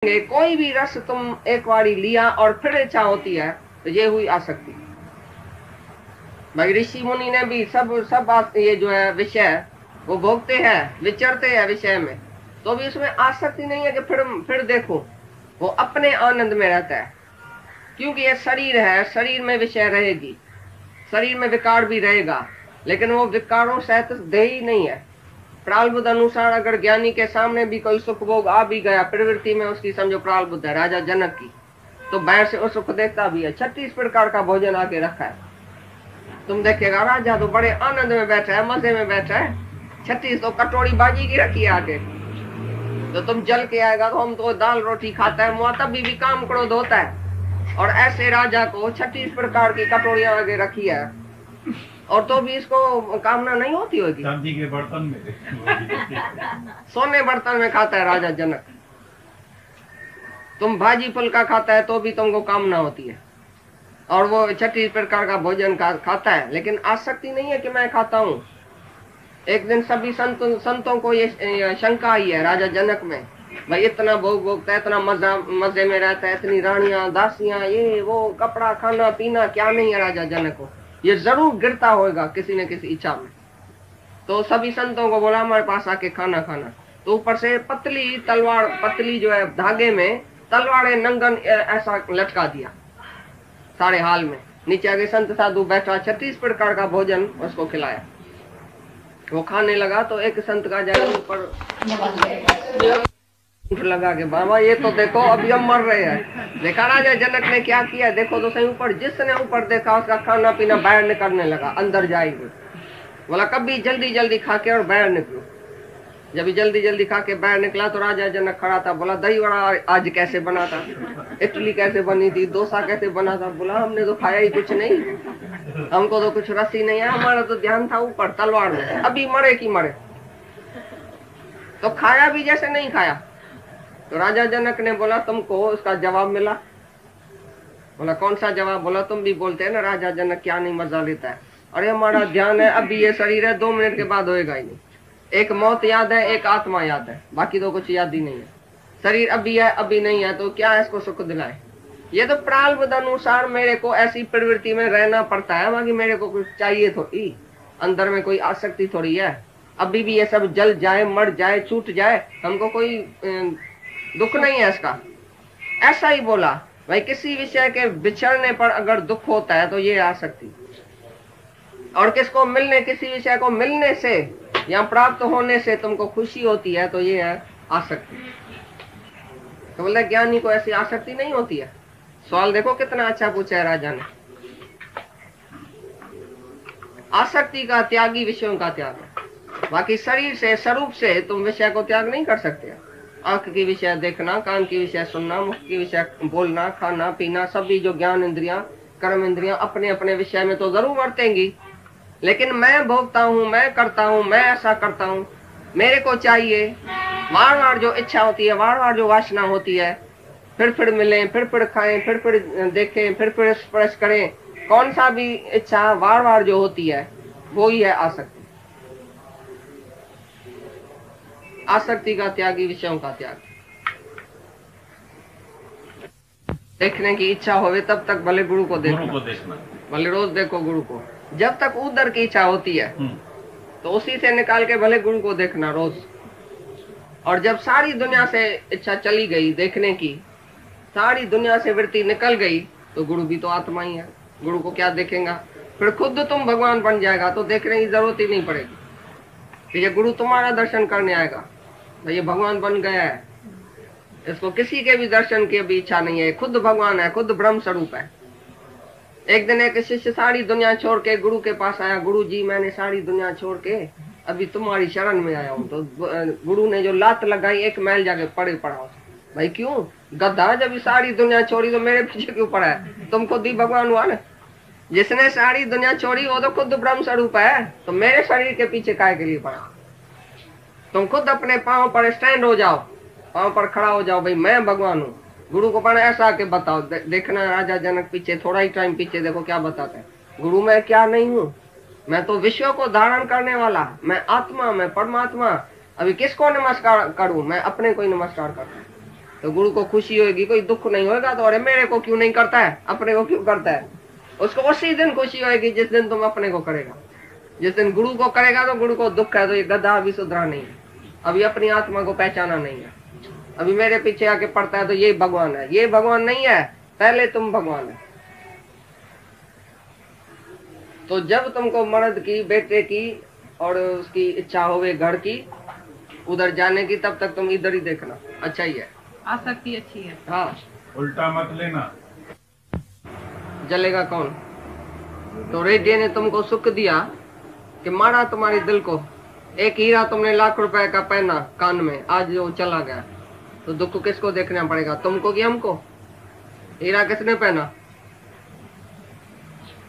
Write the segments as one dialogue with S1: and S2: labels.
S1: कोई भी रस तुम एक बारी लिया और फिर इच्छा होती है तो ये हुई आसक्ति। भाई ऋषि मुनि ने भी सब ये जो है विषय वो भोगते हैं, विचरते हैं विषय में, तो भी उसमें आसक्ति नहीं है कि फिर देखो। वो अपने आनंद में रहता है, क्योंकि ये शरीर है, शरीर में विषय रहेगी, शरीर में विकार भी रहेगा, लेकिन वो विकारों सहित देही नहीं है। प्रारब्ध अनुसार अगर ज्ञानी के सामने भी कोई सुख भोग आ भी गया, प्रवृत्ति में उसकी समझो प्रारब्ध है, राजा जनक की, तो बाहर से वो सुख देखता भी है। 36 प्रकार का भोजन आके रखा है, तुम देखेगा राजा तो बड़े आनंद में बैठा है, मजे में बैठा है। 36 तो कटोरी बाजी की रखी है आगे, तो तुम जल के आएगा तो हम तो दाल रोटी खाता है, मुआ तब भी काम क्रोध होता है। और ऐसे राजा को 36 प्रकार की कटोरियां आगे रखी है, और तो भी इसको कामना नहीं होती होगी।
S2: चांदी के बर्तन में
S1: सोने बर्तन में खाता है राजा जनक। तुम भाजी फुल्का खाता है तो भी तुमको कामना होती है, और वो 36 प्रकार का भोजन खाता है, लेकिन आसक्ति नहीं है कि मैं खाता हूँ। एक दिन सभी संतों को ये शंका आई है राजा जनक में, भाई इतना भोग भोगता है, इतना मजे में रहता है, इतनी रानियां दासियां, ये वो कपड़ा खाना पीना क्या नहीं है राजा जनक को, ये जरूर गिरता होगा किसी न किसी इच्छा में। तो सभी संतों को बोला हमारे पास आके खाना खाना। तो ऊपर से पतली तलवार, पतली जो है धागे में तलवारें नंगन ऐसा लटका दिया सारे हाल में। नीचे आगे संत साधु बैठा, 36 प्रकार का भोजन उसको खिलाया। वो खाने लगा तो एक संत का जाकर ऊपर लगा के, बाबा ये तो देखो अभी हम मर रहे हैं। देखा राजा जनक ने क्या किया, देखो तो सही ऊपर, जिसने ऊपर देखा उसका खाना पीना बाहर निकलने लगा, अंदर जाएगी। बोला कभी जल्दी जल्दी खा के और बाहर निकलो। जब जल्दी जल्दी खा के बाहर निकला तो राजा जनक खड़ा था। बोला दही वड़ा आज कैसे बना था, इडली कैसे बनी थी, डोसा कैसे बना था। बोला हमने तो खाया ही कुछ नहीं, हमको तो कुछ रस ही नहीं है, हमारा तो ध्यान था ऊपर तलवार में, अभी मरे की मरे। तो खाया भी जैसे नहीं खाया। तो राजा जनक ने बोला तुमको उसका जवाब मिला। बोला कौन सा जवाब। बोला तुम भी बोलते हैं ना राजा जनक क्या नहीं मजा लेता है। अरे हमारा ध्यान है, अभी ये शरीर है, 2 मिनट के बाद होएगा ही नहीं। एक मौत याद है, एक आत्मा याद है, बाकी तो कुछ याद ही नहीं है। शरीर अभी है, अभी नहीं है, तो क्या इसको सुख दिलाए। ये तो प्रारब्ध अनुसार मेरे को ऐसी प्रवृत्ति में रहना पड़ता है, बाकी मेरे को कुछ चाहिए थोड़ी, अंदर में कोई आसक्ति थोड़ी है। अभी भी ये सब जल जाए, मर जाए, छूट जाए, हमको कोई दुख नहीं है इसका। ऐसा ही बोला भाई, किसी विषय के बिछड़ने पर अगर दुख होता है तो ये आसक्ति, और किसको मिलने, किसी विषय को मिलने से या प्राप्त होने से तुमको खुशी होती है तो ये है आसक्ति। तो बोले ज्ञानी को ऐसी आसक्ति नहीं होती है। सवाल देखो कितना अच्छा पूछा है राजा ने। आसक्ति का त्यागी विषयों का त्याग है, बाकी शरीर से, स्वरूप से तुम विषय को त्याग नहीं कर सकते। आंख की विषय देखना, कान की विषय सुनना, मुख की विषय बोलना, खाना पीना, सभी जो ज्ञान इंद्रियां, कर्म इंद्रियां अपने अपने विषय में तो जरूर वर्तेंगी, लेकिन मैं भोगता हूँ, मैं करता हूँ, मैं ऐसा करता हूँ, मेरे को चाहिए, बार बार जो इच्छा होती है, बार बार जो वासना होती है, फिर मिलें, फिर खाएं, फिर देखें, फिर स्पर्श करें, कौन सा भी इच्छा बार बार जो होती है वो ही है आसक्ति। आसक्ति का त्यागी विषयों का त्याग। देखने की इच्छा होवे तब तक भले गुरु को देखना, भले रोज देखो गुरु को। जब तक उधर की इच्छा होती है तो उसी से निकाल के भले गुरु को देखना रोज। और जब सारी दुनिया से इच्छा चली गई देखने की, सारी दुनिया से वृत्ति निकल गई, तो गुरु भी तो आत्मा ही है, गुरु को क्या देखेगा। फिर खुद तुम भगवान बन जाएगा तो देखने की जरूरत ही नहीं पड़ेगी। ये गुरु तुम्हारा दर्शन करने आएगा, ये भगवान बन गया है, इसको किसी के भी दर्शन की भी इच्छा नहीं है, खुद भगवान है, खुद ब्रह्म स्वरूप है। एक दिन एक शिष्य सारी दुनिया छोड़ के गुरु के पास आया, गुरु जी मैंने सारी दुनिया छोड़ के अभी तुम्हारी शरण में आया हूँ। तो गुरु ने जो लात लगाई, 1 मैल जाके पड़े पड़ा। भाई क्यों गधा, जब सारी दुनिया छोड़ी तो मेरे पीछे क्यों पड़ा है, तुम खुद ही भगवान हुआ ना। जिसने सारी दुनिया छोड़ी वो तो खुद ब्रह्म स्वरूप है, तो मेरे शरीर के पीछे काय के लिए पड़ा। तुम खुद अपने पांव पर स्टैंड हो जाओ, पांव पर खड़ा हो जाओ, भाई मैं भगवान हूँ। गुरु को पढ़ा ऐसा के बताओ। देखना राजा जनक पीछे, थोड़ा ही टाइम पीछे देखो क्या बताते हैं। गुरु मैं क्या नहीं हूँ, मैं तो विश्व को धारण करने वाला, मैं आत्मा, मैं परमात्मा। अभी किसको नमस्कार करूं, मैं अपने को ही नमस्कार करता हूँ। तो गुरु को खुशी होगी, कोई दुख नहीं होगा। तो अरे मेरे को क्यों नहीं करता है, अपने को क्यों करता है, उसको उसी दिन खुशी होगी जिस दिन तुम अपने को करेगा। जिस दिन गुरु को करेगा तो गुरु को दुख है, तो ये गधा अभी सुधरा नहीं है, अभी अपनी आत्मा को पहचाना नहीं है, अभी मेरे पीछे आके पड़ता है तो ये भगवान है। ये भगवान नहीं है, पहले तुम भगवान है। तो जब तुमको मर्द की, बेटे की और उसकी इच्छा होवे घर की, उधर जाने की, तब तक तुम इधर ही देखना, अच्छा ही है,
S3: आसक्ति अच्छी है।
S1: हाँ,
S2: उल्टा मत लेना।
S1: जलेगा कौन। तो रेडियो ने तुमको सुख दिया कि मारा तुम्हारे दिल को। एक हीरा तुमने ₹1,00,000 का पहना कान में, आज वो चला गया, तो दुख किसको देखना पड़ेगा, तुमको कि हमको। हीरा किसने पहना।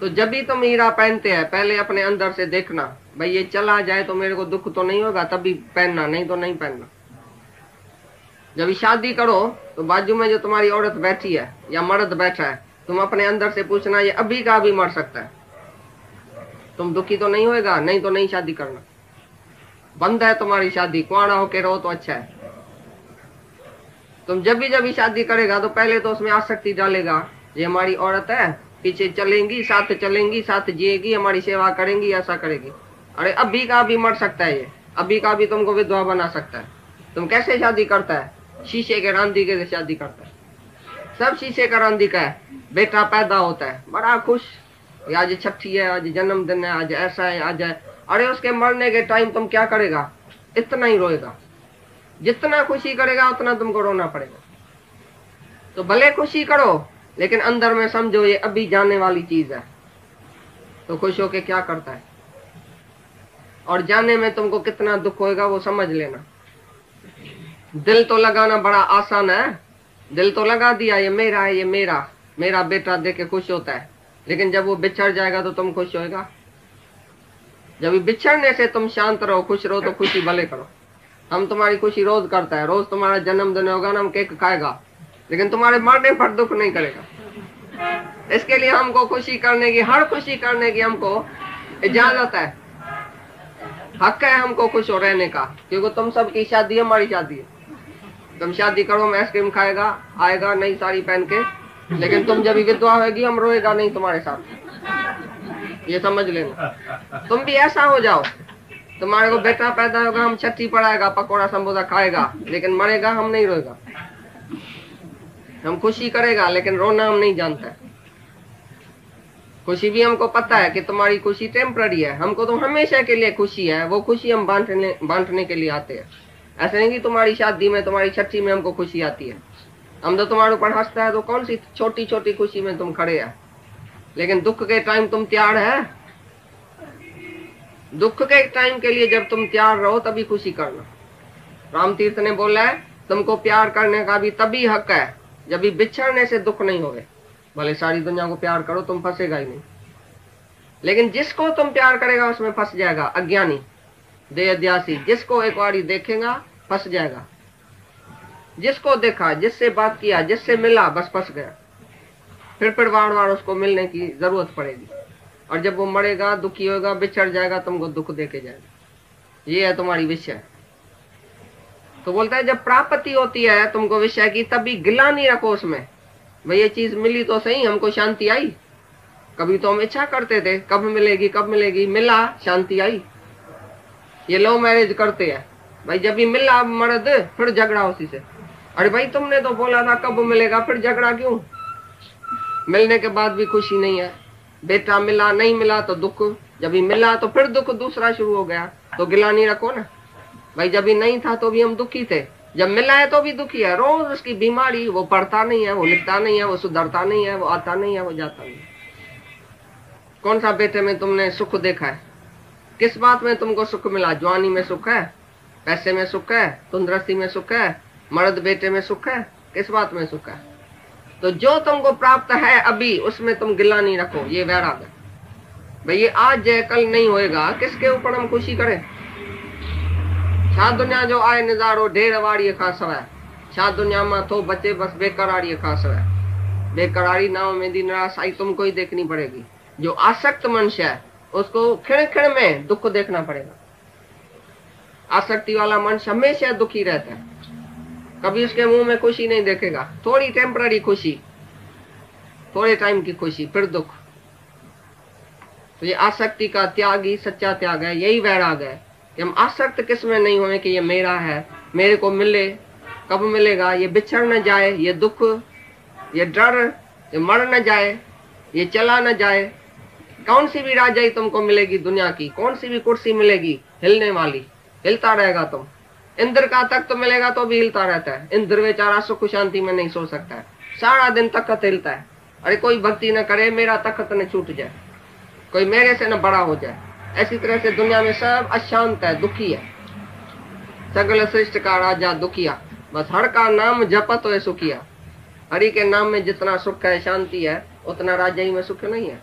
S1: तो जब भी तुम हीरा पहनते हैं, पहले अपने अंदर से देखना, भाई ये चला जाए तो मेरे को दुख तो नहीं होगा, तभी पहनना, नहीं तो नहीं पहनना। जब शादी करो तो बाजू में जो तुम्हारी औरत बैठी है या मर्द बैठा है, तुम अपने अंदर से पूछना, ये अभी का अभी मर सकता है, तुम दुखी तो नहीं होएगा, नहीं तो नहीं शादी करना। बंद है तुम्हारी शादी, कुआरा होके रहो तो अच्छा है। तुम जब भी शादी करेगा तो पहले तो उसमें आसक्ति डालेगा, ये हमारी औरत है, पीछे चलेंगी, साथ जिएगी, हमारी सेवा करेंगी, ऐसा करेगी। अरे अभी का अभी मर सकता है, ये अभी का भी तुमको विधवा बना सकता है। तुम कैसे शादी करता है, शीशे के रांधी के शादी करता है, सब शीशे का रांधी का है। बेटा पैदा होता है, बड़ा खुश, आज छठी है, आज जन्मदिन है, आज ऐसा है, आज है। अरे उसके मरने के टाइम तुम क्या करेगा, इतना ही रोएगा। जितना खुशी करेगा उतना तुमको रोना पड़ेगा। तो भले खुशी करो, लेकिन अंदर में समझो ये अभी जाने वाली चीज है। तो खुश होके क्या करता है, और जाने में तुमको कितना दुख होएगा वो समझ लेना। दिल तो लगाना बड़ा आसान है, दिल तो लगा दिया, ये मेरा है, ये मेरा बेटा देख के खुश होता है। लेकिन जब वो बिछड़ जाएगा तो तुम खुश होएगा। जब बिछड़ने से तुम शांत रहो, खुश रहो, तो खुशी भले करो। हम तुम्हारी खुशी रोज करता है, रोज तुम्हारा जन्मदिन होगा ना, हम केक खाएगा, लेकिन तुम्हारे मरने पर दुख नहीं करेगा। इसके लिए हमको खुशी करने की, हर खुशी करने की हमको इजाजत है, हक है हमको खुश हो रहने का। क्योंकि तुम सबकी शादी है, हमारी शादी है। तुम शादी करो, हम आइसक्रीम खाएगा, आएगा नई साड़ी पहन के, लेकिन तुम जब विधवा होगी हम रोएगा नहीं तुम्हारे साथ, ये समझ लेना। तुम भी ऐसा हो जाओ, तुम्हारे को बेटा पैदा होगा, हम छठी पढ़ाएगा, पकौड़ा समोसा खाएगा, लेकिन मरेगा हम नहीं रोएगा। हम खुशी करेगा, लेकिन रोना हम नहीं जानता। खुशी भी हमको पता है कि तुम्हारी खुशी टेम्पररी है, हमको तो हमेशा के लिए खुशी है, वो खुशी हम बांटने के लिए आते हैं। ऐसे नहीं कि तुम्हारी शादी में, तुम्हारी छठी में हमको खुशी आती है। हम तो तुम्हारे ऊपर हंसता है, तो कौन सी छोटी छोटी खुशी में तुम खड़े हैं, लेकिन दुख के टाइम तुम तैयार है। दुख के टाइम के लिए जब तुम तैयार रहो तभी खुशी करना। राम तीर्थ ने बोला है, तुमको प्यार करने का भी तभी हक है जब भी बिछड़ने से दुख नहीं होवे। भले सारी दुनिया को प्यार करो, तुम फंसेगा ही नहीं। लेकिन जिसको तुम प्यार करेगा उसमें फंस जाएगा, अज्ञानी देहध्यासी। जिसको एक बारी देखेगा फंस जाएगा। जिसको देखा, जिससे बात किया, जिससे मिला, बस फंस गया। फिर बार बार उसको मिलने की जरूरत पड़ेगी, और जब वो मरेगा, दुखी होगा, बिछड़ जाएगा, तुमको दुख देके जाएगा। ये है तुम्हारी विषय। तो बोलता है जब प्राप्ति होती है तुमको विषय की, तभी गिला नहीं रखो उसमें। भाई ये चीज मिली तो सही, हमको शांति आई। कभी तो हम इच्छा करते थे कब मिलेगी कब मिलेगी, मिला, शांति आई। ये लव मैरिज करते हैं, भाई जब भी मिला मर्द, फिर झगड़ा उसी से। अरे भाई तुमने तो बोला था कब मिलेगा, फिर झगड़ा क्यों। मिलने के बाद भी खुशी नहीं है। बेटा मिला, नहीं मिला तो दुख, जब भी मिला तो फिर दुख दूसरा शुरू हो गया। तो गिला नहीं रखो ना भाई, जब भी नहीं था तो भी हम दुखी थे, जब मिला है तो भी दुखी है। रोज उसकी बीमारी, वो पढ़ता नहीं है, वो लिखता नहीं है, वो सुधरता नहीं है, वो आता नहीं है, वो जाता नहीं है। कौन सा बेटे में तुमने सुख देखा है? किस बात में तुमको सुख मिला? जवानी में सुख है, पैसे में सुख है, तंदुरुस्ती में सुख है, मर्द बेटे में सुख है, किस बात में सुख है? तो जो तुमको प्राप्त है अभी, उसमें तुम गिला नहीं रखो। ये वैराग है भाई। ये आज है कल नहीं होएगा, किसके ऊपर हम खुशी करें? छा दुनिया जो आए नजारो ढेर वाड़ी खां सवाए, छा दुनिया में तो बचे बस बेकरारी खां सवाए। बेकरारी नाव में दिन रात आई तुमको ही देखनी पड़ेगी। जो आसक्त मनुष्य है उसको क्षण क्षण में दुख देखना पड़ेगा। आसक्ति वाला मनुष्य हमेशा दुखी रहता है। कभी उसके मुंह में खुशी नहीं देखेगा, थोड़ी टेम्पररी खुशी, थोड़े टाइम की खुशी, फिर दुख। तो ये आसक्ति का त्याग ही सच्चा त्याग है, यही वैराग है कि हम आसक्त किस में नहीं होए कि ये मेरा है, मेरे को मिले, कब मिलेगा, ये बिछड़ न जाए, ये दुख, ये डर, ये मर न जाए, ये चला न जाए। कौन सी भी राजाई तुमको मिलेगी दुनिया की, कौन सी भी कुर्सी मिलेगी हिलने वाली, हिलता रहेगा तुम। इंद्र का तख्त तो मिलेगा तो भी हिलता रहता है, इंद्र बेचारा सुख शांति में नहीं सो सकता है, सारा दिन तख्त हिलता है। अरे कोई भक्ति न करे, मेरा तख्त न छूट जाए, कोई मेरे से न बड़ा हो जाए। ऐसी तरह से दुनिया में सब अशांत है, दुखी है। सगल सृष्टि का राजा दुखिया, बस हर का नाम जपत है सुखिया। हरि के नाम में जितना सुख है, शांति है, उतना राजाई में सुख नहीं है।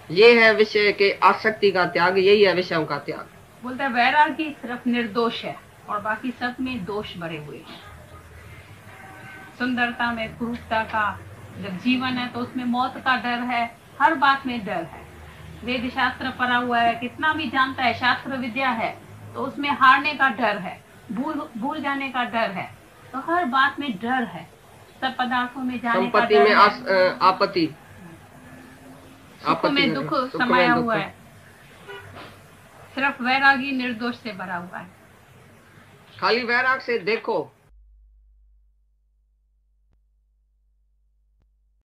S1: ये है विषय के आसक्ति का त्याग, यही है विषयों का त्याग।
S3: बोलते हैं वैरागी सिर्फ निर्दोष है और बाकी सब में दोष भरे हुए हैं। सुंदरता में क्रूरता का जब जीवन है तो उसमें मौत का डर है, हर बात में डर है। वेद शास्त्र पढ़ा हुआ है, कितना भी जानता है, शास्त्र विद्या है, तो उसमें हारने का डर है, भूल जाने का डर है, तो हर बात में डर है, सब पदार्थों में जाने का
S1: संपत्ति
S3: डर
S1: में
S3: है,
S1: आपत्ति,
S3: सुख में दुख समाया हुआ है। सिर्फ वैरागी निर्दोष से भरा हुआ है।
S1: खाली वैराग से देखो